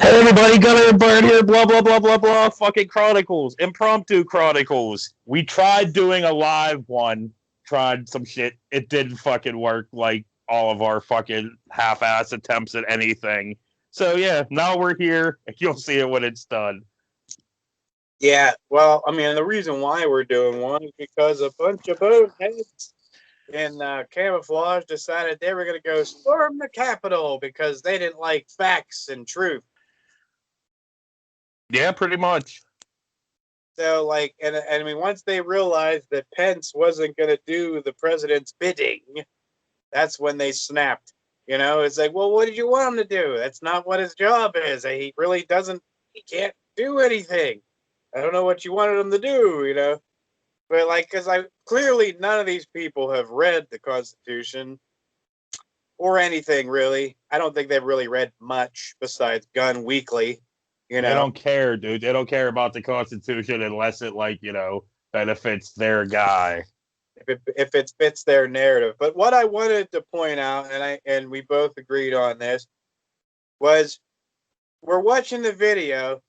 Hey everybody, Gunner and Bird here, blah, blah, blah, blah, blah, fucking Chronicles, impromptu Chronicles. We tried doing a live one, tried some shit, it didn't fucking work like all of our fucking half-ass attempts at anything. So yeah, now we're here, and you'll see it when it's done. Yeah, well, I mean, the reason why we're doing one is because a bunch of boneheads in camouflage decided they were going to go storm the Capitol because they didn't like facts and truth. Yeah, pretty much. So, like, and I mean, once they realized that Pence wasn't going to do the president's bidding, that's when they snapped. You know, it's like, well, what did you want him to do? That's not what his job is. He really doesn't, he can't do anything. I don't know what you wanted him to do, you know? But, like, because clearly none of these people have read the Constitution or anything, really. I don't think they've really read much besides Gun Weekly, you know? They don't care, dude. They don't care about the Constitution unless it, like, benefits their guy. If it fits their narrative. But what I wanted to point out, and we both agreed on this, was we're watching the video,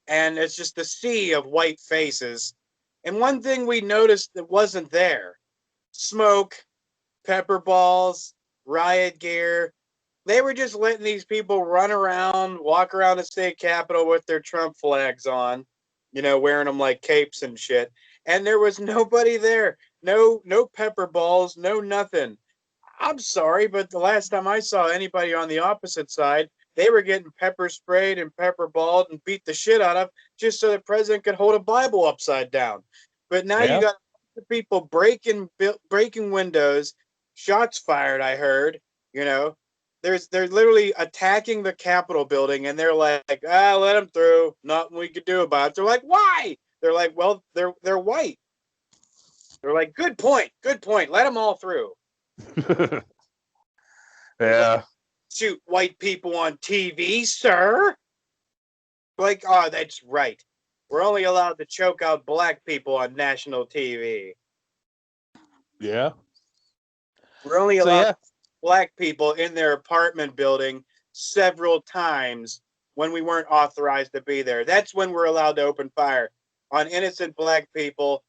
and it's just a sea of white faces. And one thing we noticed that wasn't there: smoke, pepper balls, riot gear. They were just letting these people run around, walk around the state capitol with their Trump flags on, you know, wearing them like capes and shit. And there was nobody there. No pepper balls, no nothing. I'm sorry, but the last time I saw anybody on the opposite side, they were getting pepper sprayed and pepper balled and beat the shit out of just so the president could hold a Bible upside down. But now you got people breaking windows, shots fired. I heard, you know, they're literally attacking the Capitol building, and they're like, let them through. Nothing we could do about it. They're like, why? They're like, well, they're white. They're like, good point. Let them all through. Yeah. Shoot white people on TV, sir. Like, oh, that's right. We're only allowed to choke out black people on national TV. Yeah. We're only allowed black people in their apartment building several times when we weren't authorized to be there. That's when we're allowed to open fire on innocent black people.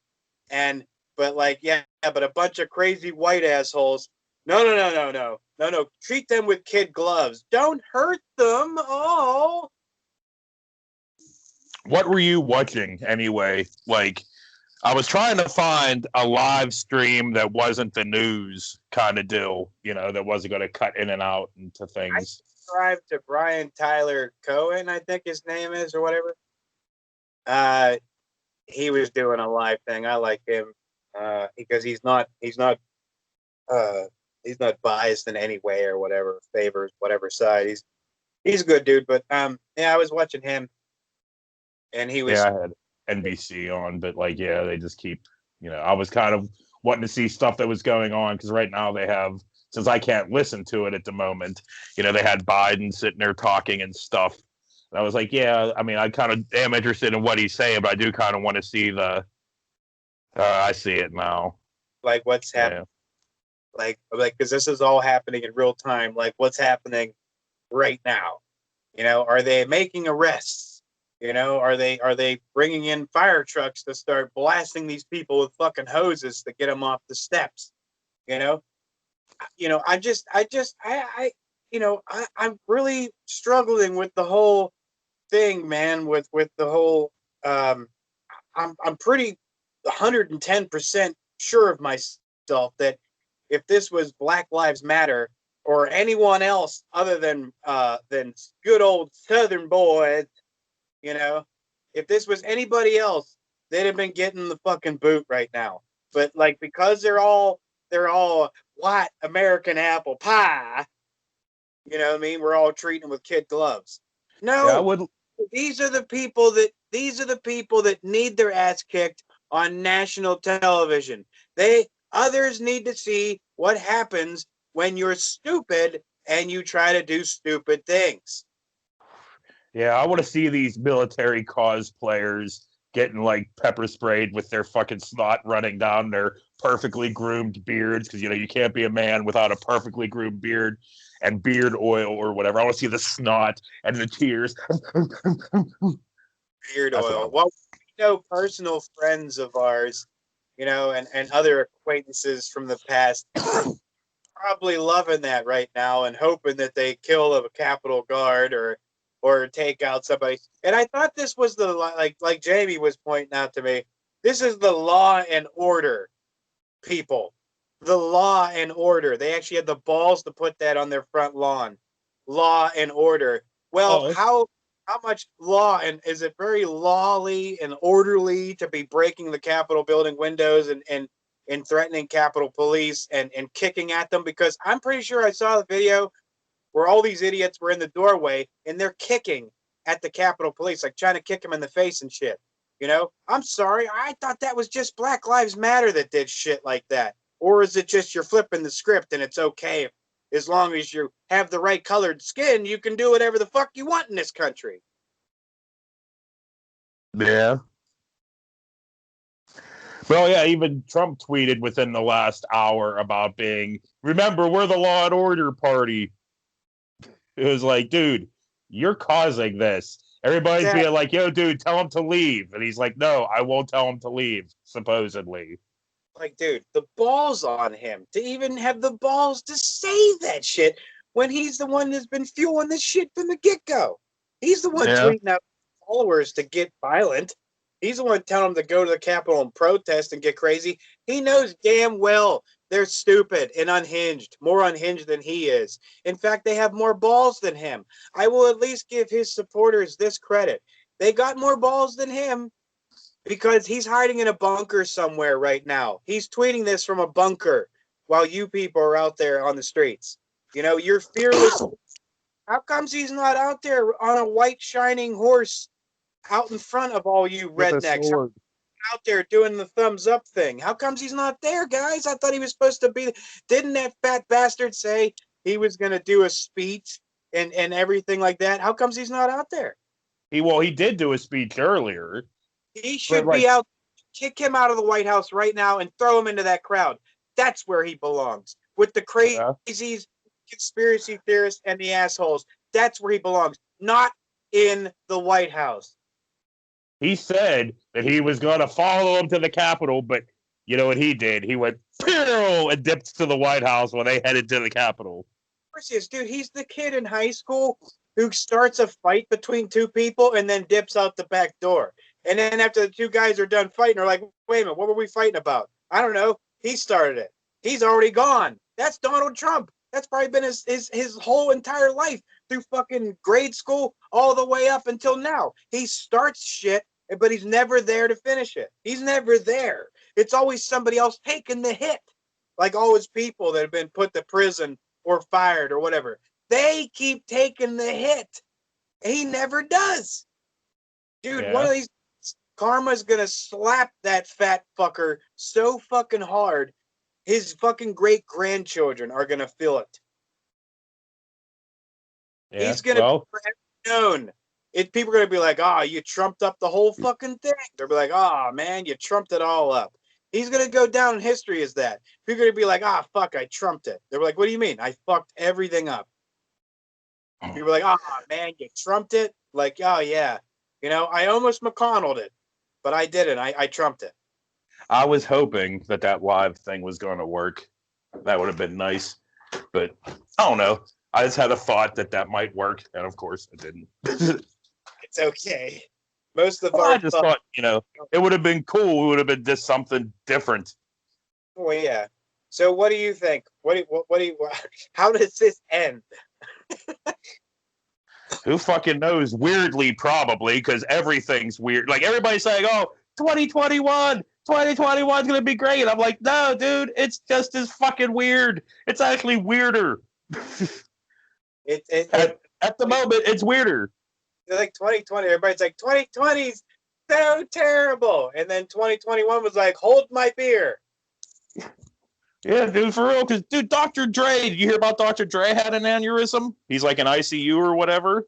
But a bunch of crazy white assholes. No. Treat them with kid gloves. Don't hurt them. Oh. What were you watching anyway? Like, I was trying to find a live stream that wasn't the news kind of deal, that wasn't going to cut in and out into things. I subscribed to Brian Tyler Cohen, I think his name is, or whatever. He was doing a live thing. I like him because he's not biased in any way or whatever, favors whatever side. He's a good dude, but I was watching him, and he was. Yeah, I had NBC on, but they just keep. I was kind of wanting to see stuff that was going on because right now they have, since I can't listen to it at the moment, they had Biden sitting there talking and stuff. And I was like, yeah, I mean, I kind of am interested in what he's saying, but I do kind of want to see the. I see it now. Like what's happening. Yeah. Like, because this is all happening in real time. Like, what's happening right now? Are they making arrests? Are they bringing in fire trucks to start blasting these people with fucking hoses to get them off the steps? I'm really struggling with the whole thing, man. With the whole, I'm pretty 110% sure of myself that if this was Black Lives Matter or anyone else other than good old Southern boys, if this was anybody else, they'd have been getting the fucking boot right now. But because they're all white American apple pie, you know what I mean? We're all treating them with kid gloves. No, yeah, these are the people that need their ass kicked on national television. Others need to see what happens when you're stupid and you try to do stupid things. Yeah, I want to see these military cosplayers getting pepper sprayed with their fucking snot running down their perfectly groomed beards, because you can't be a man without a perfectly groomed beard and beard oil or whatever. I want to see the snot and the tears. Beard oil. Well, personal friends of ours, and other acquaintances from the past probably loving that right now and hoping that they kill a Capitol guard or take out somebody. And I thought this was the like Jamie was pointing out to me. This is the law and order people. The law and order. They actually had the balls to put that on their front lawn. Law and order. Well, how much law, and is it very lawly and orderly to be breaking the Capitol building windows and threatening Capitol Police and kicking at them? Because I'm pretty sure I saw the video where all these idiots were in the doorway and they're kicking at the Capitol Police, like trying to kick them in the face and shit. I'm sorry. I thought that was just Black Lives Matter that did shit like that. Or is it just you're flipping the script and it's okay as long as you have the right colored skin, you can do whatever the fuck you want in this country? Yeah. Well, yeah, even Trump tweeted within the last hour about remember, we're the law and order party. It was like, dude, you're causing this. Everybody's being like, yo, dude, tell him to leave. And he's like, no, I won't tell him to leave, supposedly. Like, dude, the balls on him to even have the balls to say that shit when he's the one that's been fueling this shit from the get-go. He's the one tweeting out followers to get violent. He's the one telling them to go to the Capitol and protest and get crazy. He knows damn well they're stupid and unhinged, more unhinged than he is. In fact, they have more balls than him. I will at least give his supporters this credit. They got more balls than him because he's hiding in a bunker somewhere right now. He's tweeting this from a bunker while you people are out there on the streets. You're fearless. How comes he's not out there on a white shining horse out in front of all you rednecks? Out there doing the thumbs up thing. How comes he's not there, guys? I thought he was supposed to be. Didn't that fat bastard say he was going to do a speech and everything like that? How comes he's not out there? He did do a speech earlier. He should be out. Kick him out of the White House right now and throw him into that crowd. That's where he belongs. With the crazies, conspiracy theorists, and the assholes. That's where he belongs. Not in the White House. He said that he was going to follow him to the Capitol, but you know what he did? He went and dipped to the White House when they headed to the Capitol. Of course he is, dude. He's the kid in high school who starts a fight between two people and then dips out the back door. And then after the two guys are done fighting, they're like, wait a minute, what were we fighting about? I don't know. He started it. He's already gone. That's Donald Trump. That's probably been his whole entire life through fucking grade school all the way up until now. He starts shit, but he's never there to finish it. He's never there. It's always somebody else taking the hit. Like all his people that have been put to prison or fired or whatever. They keep taking the hit. He never does. Dude, one of these karma's gonna slap that fat fucker so fucking hard, his fucking great grandchildren are gonna feel it. Yeah, he's gonna be known. People are gonna be like, you trumped up the whole fucking thing. They'll be like, man, you trumped it all up. He's gonna go down in history as that. People are gonna be like, fuck, I trumped it. They're like, what do you mean? I fucked everything up. People are like, man, you trumped it. Like, yeah. I almost McConnelled it, but I didn't. I trumped it. I was hoping that live thing was going to work. That would have been nice. But I don't know. I just had a thought that might work. And of course, it didn't. It's okay. Most of I just thought, it would have been cool. It would have been just something different. Oh, yeah. So what do you think? How does this end? Who fucking knows? Weirdly, probably, because everything's weird. Like, everybody's saying, 2021 is going to be great. I'm like, no, dude, it's just as fucking weird. It's actually weirder. At the moment, it's weirder. Like 2020, everybody's like, 2020's so terrible. And then 2021 was like, hold my beer. Yeah, dude, for real. Because, dude, Dr. Dre, did you hear about Dr. Dre had an aneurysm? He's like in ICU or whatever.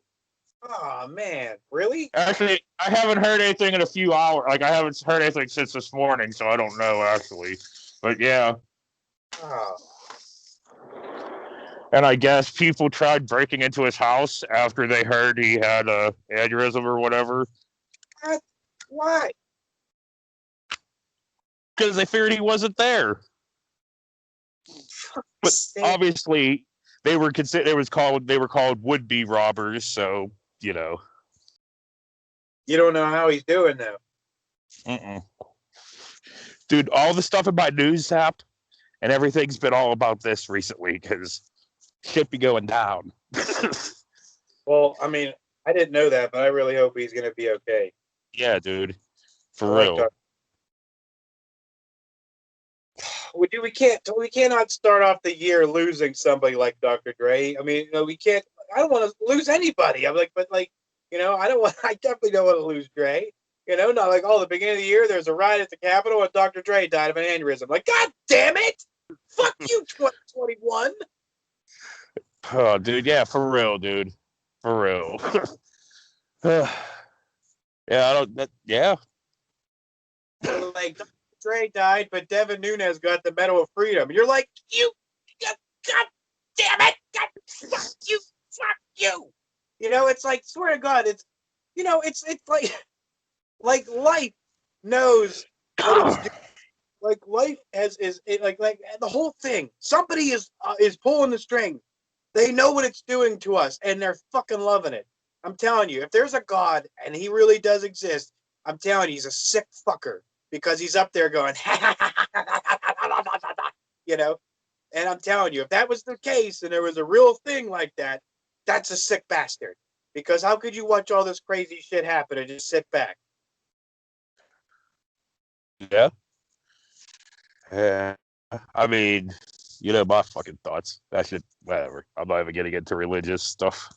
Oh, man. Really? Actually, I haven't heard anything in a few hours. Like, I haven't heard anything since this morning, so I don't know, actually. But yeah. Oh. And I guess people tried breaking into his house after they heard he had a aneurysm or whatever. What? Why? Because they figured he wasn't there. But obviously, they were called would-be robbers. So you know. You don't know how he's doing though. Dude, all the stuff in my news app and everything's been all about this recently because shit be going down. Well, I mean, I didn't know that, but I really hope he's going to be okay. Yeah, dude, for I real. We cannot start off the year losing somebody like Dr. Dre. I mean, we can't. I don't want to lose anybody. I'm like, but like, I don't want. I definitely don't want to lose Dre. Not like, the beginning of the year, there's a riot at the Capitol and Dr. Dre died of an aneurysm. Like, God damn it! Fuck you, 2021. Oh, dude, yeah, for real, dude, for real. Yeah, I don't. Yeah. Like, Dr. Dre died, but Devin Nunes got the Medal of Freedom. You're like, God damn it! God, fuck you! It's like, swear to God, it's like life knows what it's doing. Like life like the whole thing. Somebody is pulling the string. They know what it's doing to us, and they're fucking loving it. I'm telling you, if there's a God and he really does exist, I'm telling you, he's a sick fucker because he's up there going, And I'm telling you, if that was the case and there was a real thing like that, that's a sick bastard. Because how could you watch all this crazy shit happen and just sit back? Yeah. Yeah. I mean, my fucking thoughts. That shit, whatever. I'm not even getting into religious stuff.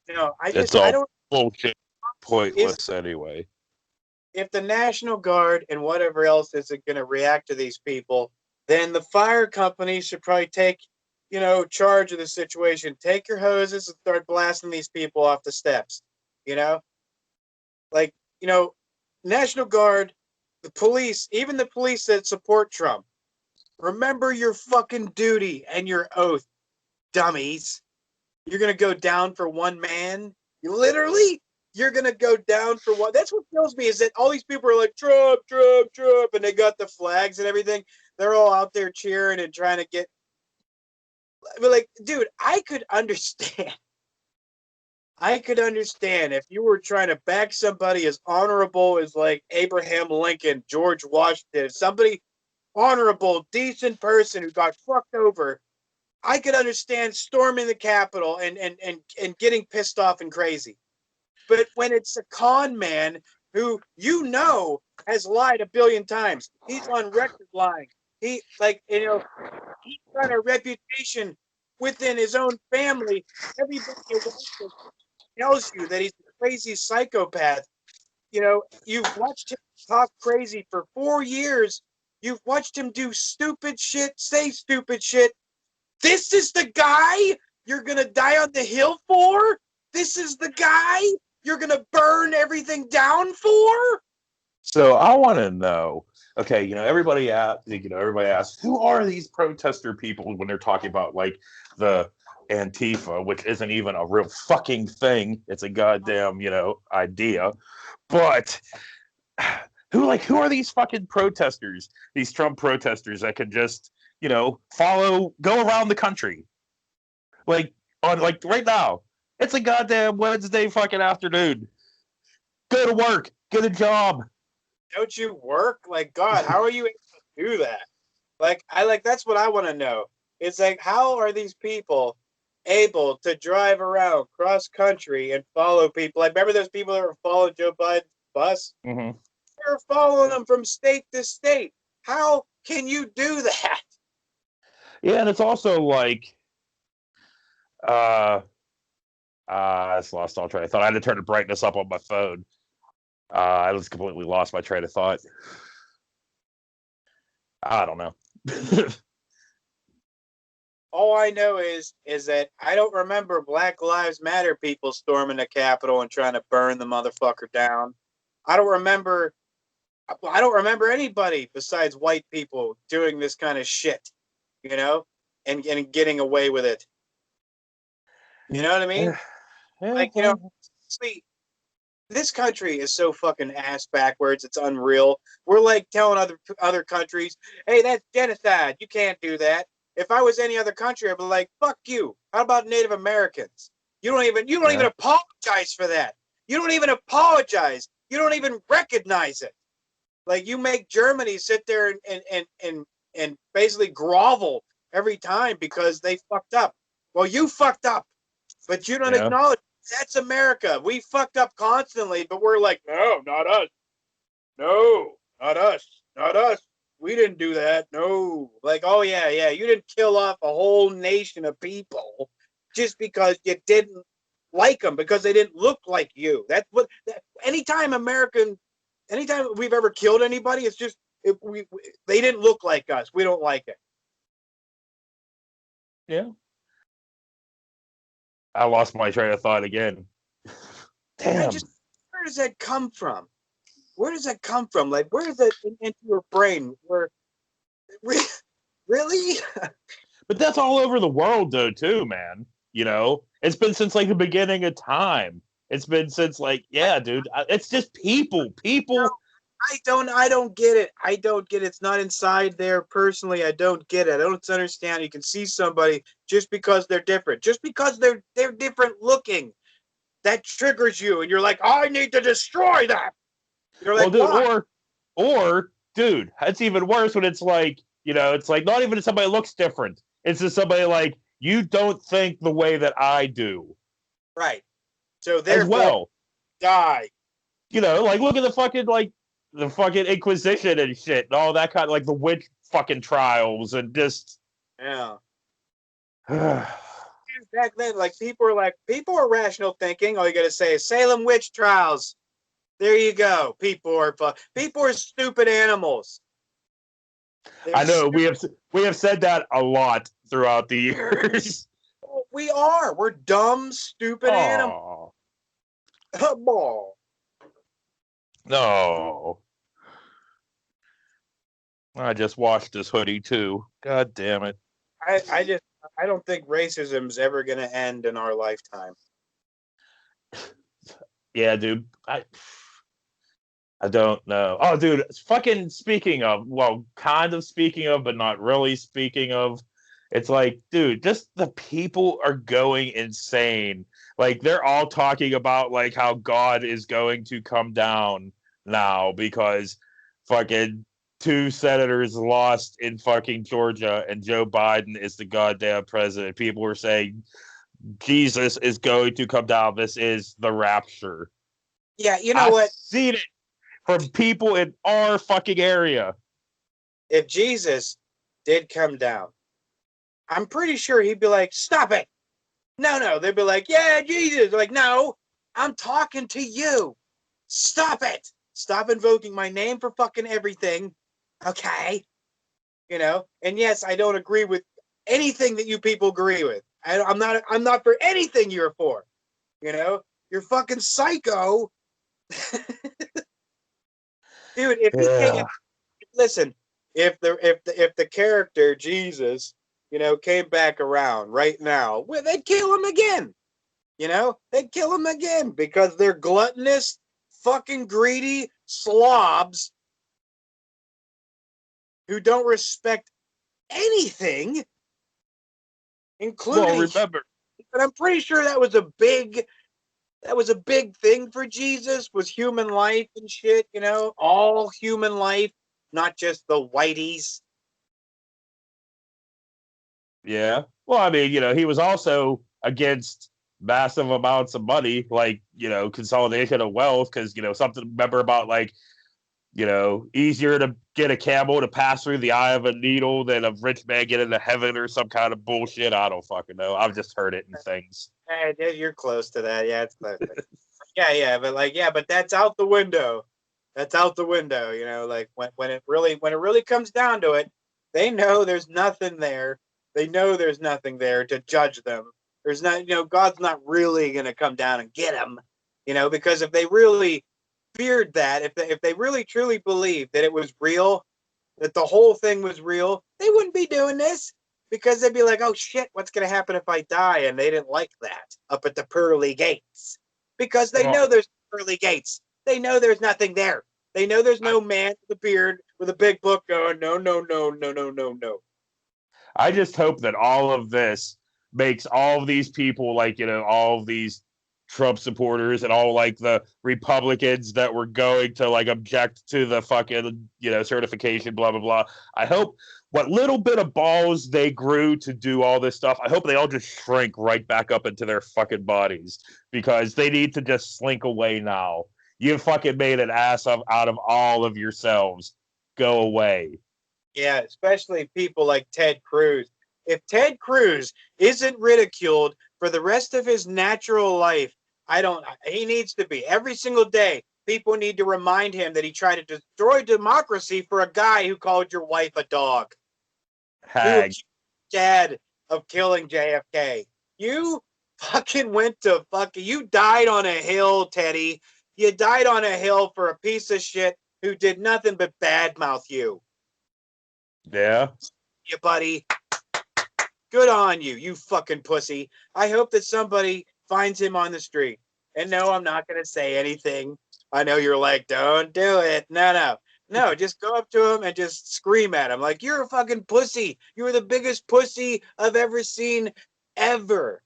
It's all I don't bullshit, pointless anyway. If the National Guard and whatever else isn't going to react to these people, then the fire company should probably take, charge of the situation. Take your hoses and start blasting these people off the steps. Like, National Guard, the police, even the police that support Trump. Remember your fucking duty and your oath, dummies. You're going to go down for one man? You're going to go down for one. That's what kills me is that all these people are like, Trump, Trump, Trump, and they got the flags and everything. They're all out there cheering and trying to get. But like, dude, I could understand. I could understand if you were trying to back somebody as honorable as like Abraham Lincoln, George Washington, somebody honorable, decent person who got fucked over. I could understand storming the Capitol and getting pissed off and crazy. But when it's a con man who has lied a billion times, he's on record lying. He's got a reputation within his own family. Everybody tells you that he's a crazy psychopath. You've watched him talk crazy for 4 years. You've watched him do stupid shit, say stupid shit. This is the guy you're going to die on the hill for? This is the guy you're going to burn everything down for? So I want to know, okay, everybody asks, who are these protester people when they're talking about like the Antifa, which isn't even a real fucking thing. It's a goddamn, idea. But who are these fucking protesters, these Trump protesters that could just, go around the country? Like right now, it's a goddamn Wednesday fucking afternoon. Go to work, get a job. Don't you work? Like, God, how are you able to do that? That's what I want to know. It's like, how are these people able to drive around cross country and follow people? Like, remember those people that were following Joe Biden's bus? Mm-hmm. They're following them from state to state. How can you do that? Yeah, and it's also like, I just lost all train of thought. I had to turn the brightness up on my phone. I was completely lost my train of thought. I don't know. All I know is that I don't remember Black Lives Matter people storming the Capitol and trying to burn the motherfucker down. I don't remember I don't remember anybody besides white people doing this kind of shit, you know, and getting away with it. You know what I mean? Yeah, Like, see, this country is so fucking ass backwards. It's unreal. We're like telling other countries, "Hey, that's genocide. You can't do that." If I was any other country, I'd be like, "Fuck you." How about Native Americans? You don't even apologize for that. You don't even apologize. You don't even recognize it. Like you make Germany sit there and basically grovel every time because they fucked up. Well, you fucked up, but you don't yeah, acknowledge that's America. We fucked up constantly, but we're like, no, not us. No, not us. Not us. We didn't do that. No. Like, oh yeah, yeah. You didn't kill off a whole nation of people just because you didn't like them because they didn't look like you. That's what. Anytime we've ever killed anybody, it's just if they didn't look like us. We don't like it. yeah. I lost my train of thought again. Damn. Where does that come from? Where does that come from? Like, where is that into your brain? Where really? But that's all over the world, though, too, man. It's been since like the beginning of time. It's been since like, yeah, dude. It's just people. No, People. I don't get it. I don't get it. It's not inside there personally. I don't get it. I don't understand. You can see somebody just because they're different, just because they're different looking. That triggers you, and you're like, I need to destroy that. You're Well, like, dude, why? dude, it's even worse when it's like, it's like not even if somebody looks different. It's just somebody like you don't think the way that I do Right. So as therefore, well. die. Like look at the fucking Inquisition and shit and all that kind of like the witch fucking trials and just Yeah. Back then, people are rational thinking. All you gotta say is Salem witch trials. There you go. People are stupid animals. They're I know stupid. we have said that a lot throughout the years. We are. We're dumb, stupid animals. Oh Ball. no. I just washed this hoodie too. God damn it. I don't think racism's ever gonna end in our lifetime. Yeah, dude. I don't know. Oh, dude, fucking speaking of, well, kind of speaking of, but not really speaking of, it's like, dude, just the people are going insane. Like, they're all talking about, like, how God is going to come down now because fucking two senators lost in fucking Georgia and Joe Biden is the goddamn president. People were saying Jesus is going to come down. This is the rapture. Yeah, you know I've what? seen it from people in our fucking area. If Jesus did come down, I'm pretty sure he'd be like, "Stop it! No, no." They'd be like, "Yeah, Jesus." Like, no, I'm talking to you. Stop it! Stop invoking my name for fucking everything. Okay, And yes, I don't agree with anything that you people agree with. I'm not for anything you're for. You're fucking psycho, dude. If he came, Yeah. listen, if the character Jesus, came back around right now, well, they'd kill him again. They'd kill him again because they're gluttonous, fucking greedy slobs who don't respect anything, Well, including. remember, But I'm pretty sure that was a big thing for Jesus was human life and shit. All human life, not just the whiteys. yeah. Well, I mean, he was also against massive amounts of money, like, consolidation of wealth, because, something, remember about like, easier to get a camel to pass through the eye of a needle than a rich man get into heaven or some kind of bullshit. I don't fucking know. I've just heard it in things. You're close to that. Yeah, it's close. Yeah, yeah, but that's out the window. That's out the window. Like when it really comes down to it, they know there's nothing there. They know there's nothing there to judge them. There's not, God's not really gonna come down and get them. Because if they really feared that if they really truly believed that it was real, that the whole thing was real, they wouldn't be doing this because they'd be like, oh shit, what's going to happen if I die? And they didn't like that up at the pearly gates because they know Well, there's pearly gates. They know there's nothing there. They know there's I, no man with a beard with a big book going, no, no, no, no, no, no, no. I just hope that all of this makes all of these people, like, all of these Trump supporters and all like the Republicans that were going to like object to the fucking, certification, blah, blah, blah. I hope what little bit of balls they grew to do all this stuff, I hope they all just shrink right back up into their fucking bodies because they need to just slink away now. You fucking made an ass out of all of yourselves. Go away. Yeah, especially people like Ted Cruz. If Ted Cruz isn't ridiculed for the rest of his natural life, he needs to be. Every single day, people need to remind him that he tried to destroy democracy for a guy who called your wife a dog, who Hag. accused dad of killing JFK. You fucking you died on a hill, Teddy. You died on a hill for a piece of shit who did nothing but badmouth you. Yeah. You buddy. Good on you, you fucking pussy. I hope that somebody finds him on the street. And no, I'm not going to say anything. I know you're like, don't do it. No, just go up to him and just scream at him like, you're a fucking pussy. You're the biggest pussy I've ever seen ever.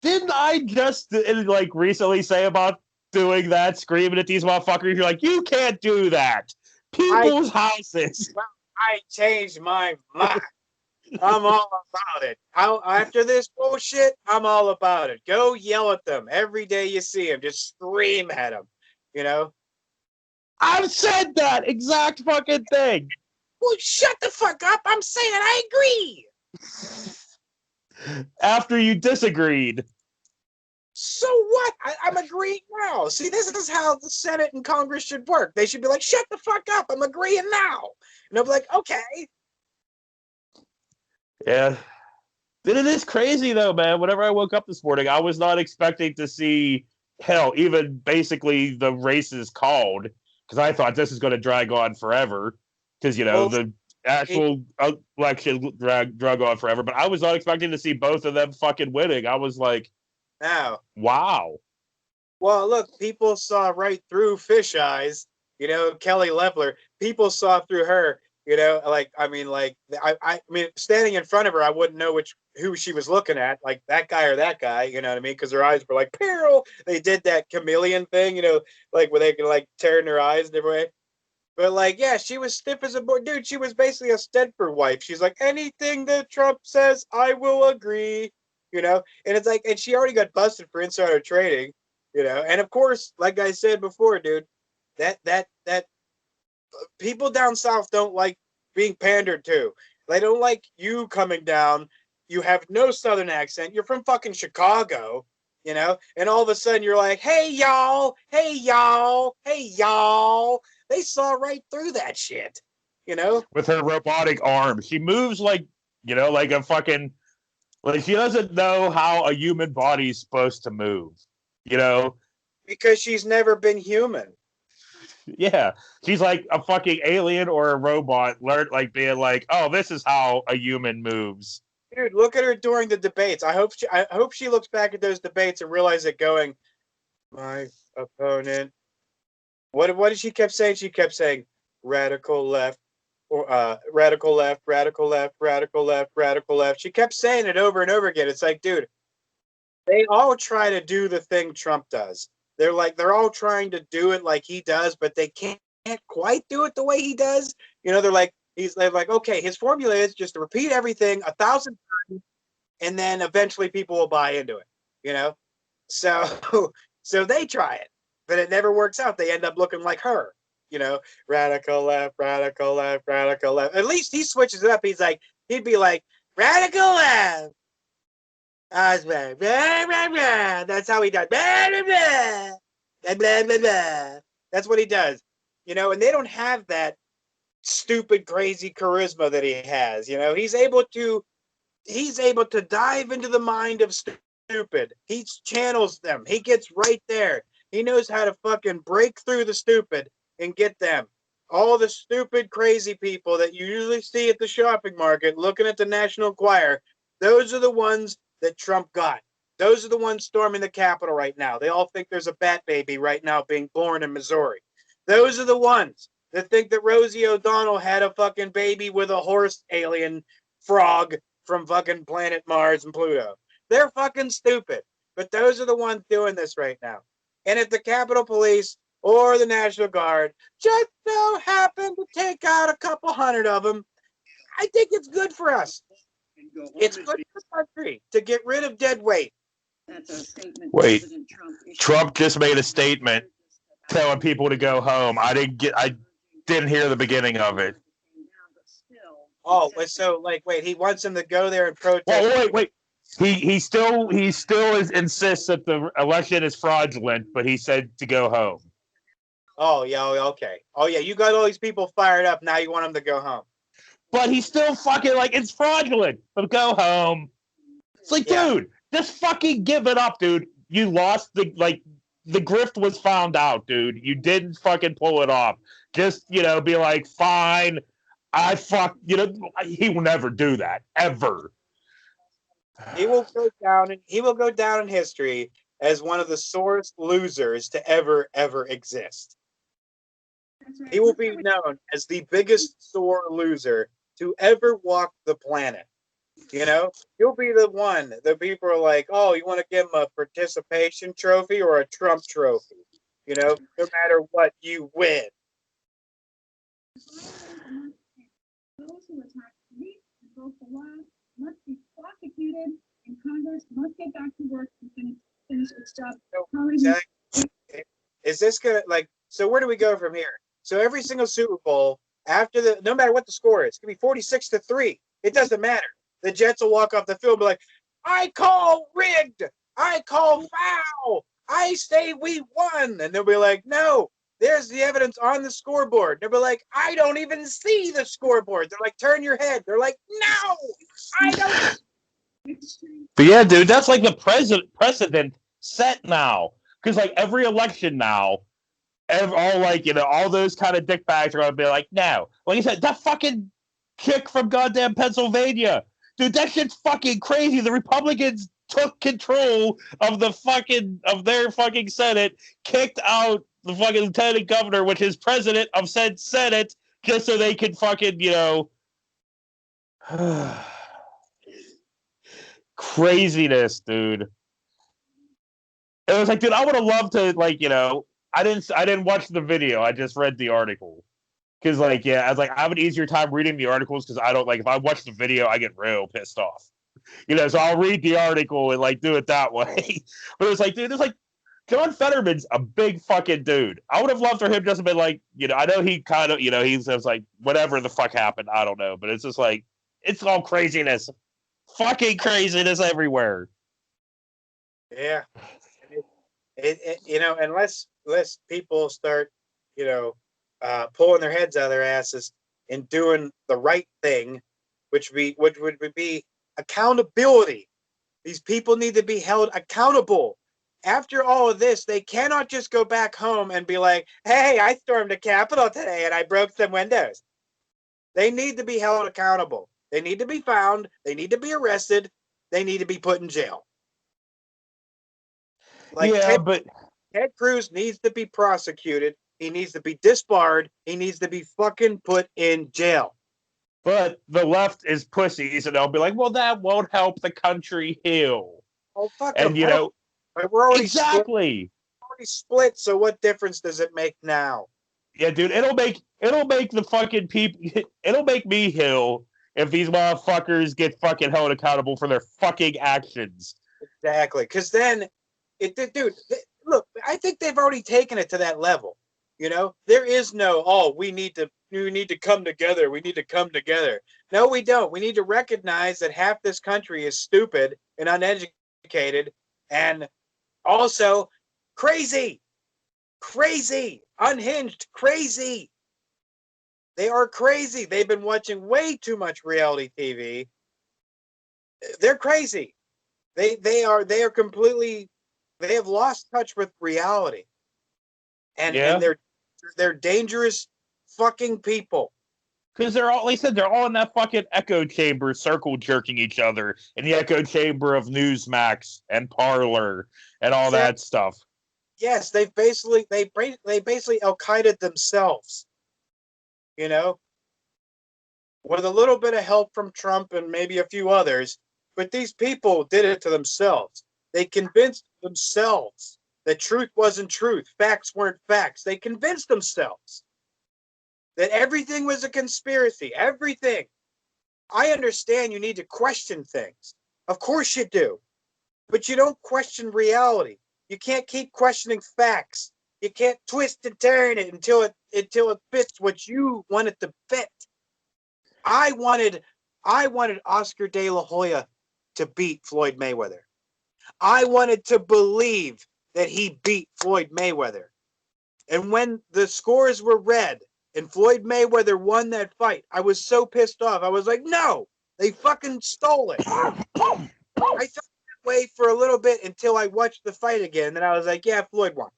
Didn't I just like recently say about doing that, screaming at these motherfuckers? You're like, you can't do that. I, People's houses. I changed my mind. I'm all about it. After this bullshit, I'm all about it. Go yell at them every day you see them. Just scream at them. You know? I've said that exact fucking thing. Well, shut the fuck up. I'm saying I agree. After you disagreed. So what? I'm agreeing now. See, this is how the Senate and Congress should work. They should be like, shut the fuck up. I'm agreeing now. And I'll be like, okay. Yeah. It is crazy though, man. Whenever I woke up this morning, I was not expecting to see hell, even basically the races called, because I thought this is going to drag on forever. Because Well, the actual election drug on forever. But I was not expecting to see both of them fucking winning. I was like, now. wow. Well, look, people saw right through fish eyes. Kelly Loeffler. People saw through her. I mean, standing in front of her, I wouldn't know who she was looking at, like that guy or that guy. You know what I mean? Because her eyes were like peril. They did that chameleon thing, like where they can like tearing their eyes and everything. But like, yeah, she was stiff as a board, dude. She was basically a Stedford wife. She's like, anything that Trump says, I will agree. And it's like, and she already got busted for insider trading. And of course, like I said before, dude, that people down south don't like being pandered to. They don't like you coming down. You have no southern accent. You're from fucking Chicago, and all of a sudden you're like, hey y'all, hey y'all, hey y'all. They saw right through that shit, With her robotic arm, she moves like a fucking, like she doesn't know how a human body's supposed to move. because she's never been human. Yeah, she's like a fucking alien or a robot, like being like, "Oh, this is how a human moves." Dude, look at her during the debates. I hope she looks back at those debates and realizes it going, my opponent. What did she kept saying? She kept saying radical left or radical left, radical left, radical left, radical left. She kept saying it over and over again. It's like, dude, they all try to do the thing Trump does. They're all trying to do it like he does, but they can't quite do it the way he does. They're like, okay, his formula is just to repeat everything 1,000 times, and then eventually people will buy into it. You know, so so they try it, but it never works out. They end up looking like her. Radical left, radical left, radical left. At least he switches it up. He'd be like radical left. That's how he does. That's what he does. And they don't have that stupid, crazy charisma that he has. He's able to dive into the mind of stupid. He channels them. He gets right there. He knows how to fucking break through the stupid and get them. All the stupid, crazy people that you usually see at the shopping market looking at the National Enquirer, those are the ones that Trump got. Those are the ones storming the Capitol right now. They all think there's a bat baby right now being born in Missouri. Those are the ones that think that Rosie O'Donnell had a fucking baby with a horse alien frog from fucking planet Mars and Pluto. They're fucking stupid. But those are the ones doing this right now. And if the Capitol Police or the National Guard just so happen to take out a couple hundred of them, I think it's good for us. It's good for the country to get rid of dead weight. Wait, Trump just made a statement telling people to go home. I didn't hear the beginning of it. Oh, so wait, he wants them to go there and protest. Well, wait. He still insists that the election is fraudulent, but he said to go home. Oh yeah, okay. Oh yeah, you got all these people fired up. Now you want them to go home. But he's still fucking it's fraudulent. But go home. It's dude, just fucking give it up, dude. You lost the grift was found out, dude. You didn't fucking pull it off. Just, be like, fine. He will never do that. Ever. He will go down in history as one of the sorest losers to ever That's exist. right. He will be known as the biggest sore loser to ever walk the planet. He'll be the one that people are like, oh, you want to give him a participation trophy or a Trump trophy? No matter what, you win. Those who attack police and broke the law must be prosecuted, and Congress must get back to work and finish its job. Exactly. Is this gonna so where do we go from here? So every single Super Bowl after no matter what the score is, it could be 46-3. It doesn't matter. The Jets will walk off the field and be like, I call rigged. I call foul. I say we won. And they'll be like, no, there's the evidence on the scoreboard. They'll be like, I don't even see the scoreboard. They're like, turn your head. They're like, no, I don't. But yeah, dude, that's the precedent set now. Because every election now, all those kind of dickbags are going to be like, no. Like you said, that fucking chick from goddamn Pennsylvania. Dude, that shit's fucking crazy. The Republicans took control of their fucking Senate, kicked out the fucking lieutenant governor, which is president of said Senate, just so they could fucking, craziness, dude. It was dude, I would have loved to, I didn't watch the video. I just read the article. Because, I was I have an easier time reading the articles because I don't, if I watch the video, I get real pissed off. So I'll read the article and, do it that way. But it's dude, it's John Fetterman's a big fucking dude. I would have loved for him just to be I know he kind of, he says, whatever the fuck happened, I don't know. But it's just it's all craziness. Fucking craziness everywhere. Yeah. Unless people start, pulling their heads out of their asses and doing the right thing, which would be accountability. These people need to be held accountable. After all of this, they cannot just go back home and be like, hey, I stormed the Capitol today and I broke some windows. They need to be held accountable. They need to be found. They need to be arrested. They need to be put in jail. Ted Cruz needs to be prosecuted. He needs to be disbarred. He needs to be fucking put in jail. But the left is pussies, and they'll be like, well, that won't help the country heal. Oh, fuck and, them. We're already exactly. Split, so what difference does it make now? Yeah, dude, it'll make the fucking people, it'll make me heal if these motherfuckers get fucking held accountable for their fucking actions. Exactly, because then, look, I think they've already taken it to that level. There is no, we need to come together. We need to come together. No, we don't. We need to recognize that half this country is stupid and uneducated and also crazy, unhinged, crazy. They are crazy. They've been watching way too much reality TV. They're crazy. They are completely, they have lost touch with reality. and they're dangerous fucking people. Because they're all, like I said, they're all in that fucking echo chamber, circle jerking each other in the echo chamber of Newsmax and Parler and all that stuff. Yes, they basically Al Qaeda themselves, you know, with a little bit of help from Trump and maybe a few others. But these people did it to themselves. They convinced themselves that truth wasn't truth, facts weren't facts. They convinced themselves that everything was a conspiracy. Everything. I understand you need to question things. Of course you do. But you don't question reality. You can't keep questioning facts. You can't twist and turn it until it fits what you want it to fit. I wanted Oscar De La Hoya to beat Floyd Mayweather. I wanted to believe that he beat Floyd Mayweather. And when the scores were read and Floyd Mayweather won that fight, I was so pissed off. I was like, no, they fucking stole it. I felt that way for a little bit until I watched the fight again. And I was like, yeah, Floyd won.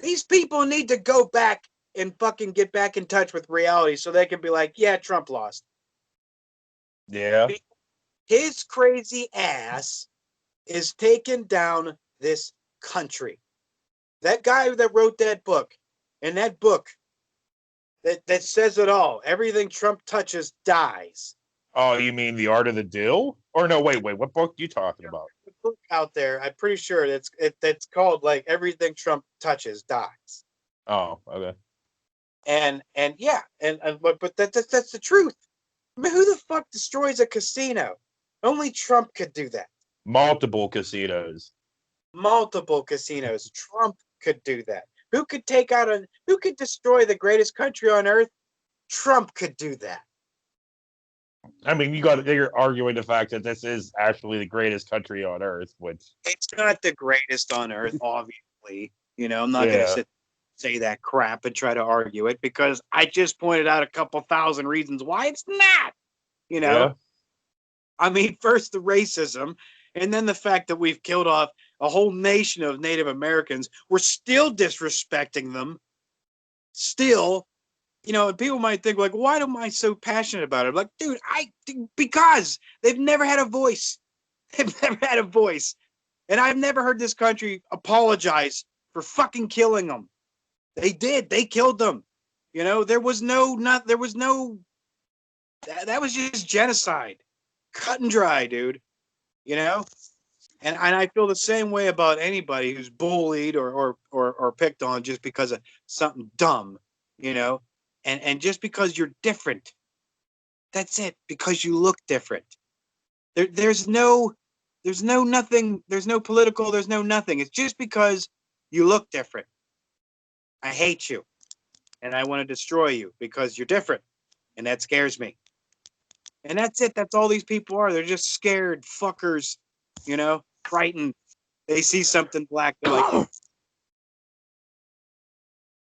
These people need to go back and fucking get back in touch with reality so they can be like, yeah, Trump lost. Yeah. His crazy ass is taking down this country. That guy that wrote that book, and that book that says it all, everything Trump touches dies. Oh, you mean The Art of the Deal? Or no, wait, what book are you talking about? The book out there, I'm pretty sure that's called like Everything Trump Touches Dies. Oh, okay. And yeah, but that's the truth. I mean, who the fuck destroys a casino? Only Trump could do that. Multiple casinos. Multiple casinos. Trump could do that. Who could destroy the greatest country on earth? Trump could do that. I mean, you're arguing the fact that this is actually the greatest country on earth, which it's not the greatest on earth, obviously. You know, I'm not going to say that crap and try to argue it because I just pointed out a couple thousand reasons why it's not. You know, yeah. I mean, first the racism, and then the fact that we've killed off a whole nation of Native Americans. We're still disrespecting them. Still, you know, and people might think like, why am I so passionate about it? I'm like, dude, because they've never had a voice. They've never had a voice. And I've never heard this country apologize for fucking killing them. They did. They killed them. You know, that was just genocide. Cut and dry, dude. You know? And I feel the same way about anybody who's bullied or picked on just because of something dumb, you know? And just because you're different. That's it. Because you look different. There's no nothing, there's no political, there's no nothing. It's just because you look different. I hate you. And I want to destroy you because you're different. And that scares me. And that's it. That's all these people are. They're just scared fuckers, you know, frightened. They see something black, they're like,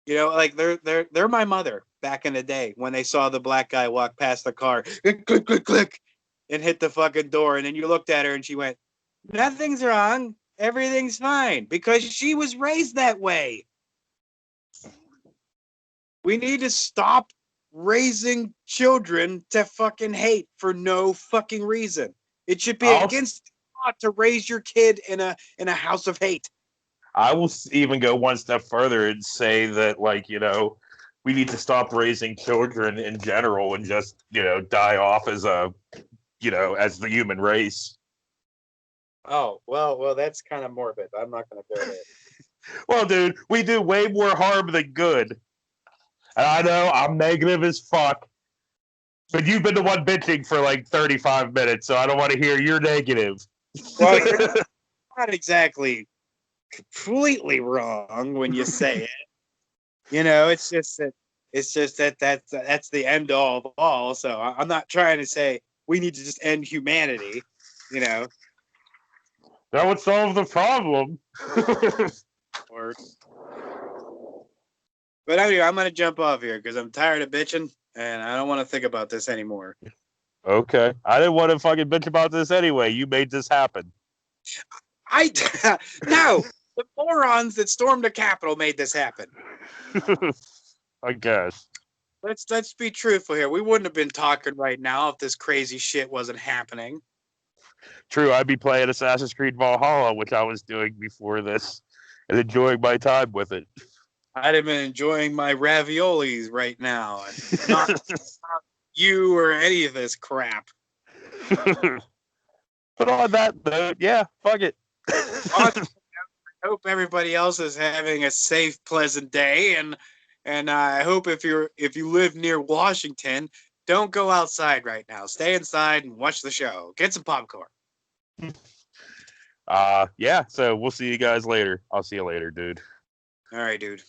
you know, like they're my mother back in the day when they saw the black guy walk past the car, click, click, click, and hit the fucking door. And then you looked at her and she went, nothing's wrong. Everything's fine because she was raised that way. We need to stop raising children to fucking hate for no fucking reason. It should be against the law to raise your kid in a house of hate. I will even go one step further and say that, like, you know, we need to stop raising children in general and just, you know, die off as a, you know, as the human race. Oh, well, that's kind of morbid. I'm not going to go there. Well, dude, we do way more harm than good. And I know I'm negative as fuck, but you've been the one bitching for like 35 minutes, so I don't want to hear you're negative. Well, you're not exactly completely wrong when you say it. You know, it's just that that's the end all of all. So I'm not trying to say we need to just end humanity. You know, that would solve the problem. But anyway, I'm gonna jump off here because I'm tired of bitching and I don't want to think about this anymore. Okay, I didn't want to fucking bitch about this anyway. You made this happen. No, The morons that stormed the Capitol made this happen. I guess. Let's be truthful here. We wouldn't have been talking right now if this crazy shit wasn't happening. True, I'd be playing Assassin's Creed Valhalla, which I was doing before this, and enjoying my time with it. I'd have been enjoying my raviolis right now, and not you or any of this crap. But on that note, yeah, fuck it. I hope everybody else is having a safe, pleasant day, and I hope if you live near Washington, don't go outside right now. Stay inside and watch the show. Get some popcorn. Yeah, so we'll see you guys later. I'll see you later, dude. All right, dude.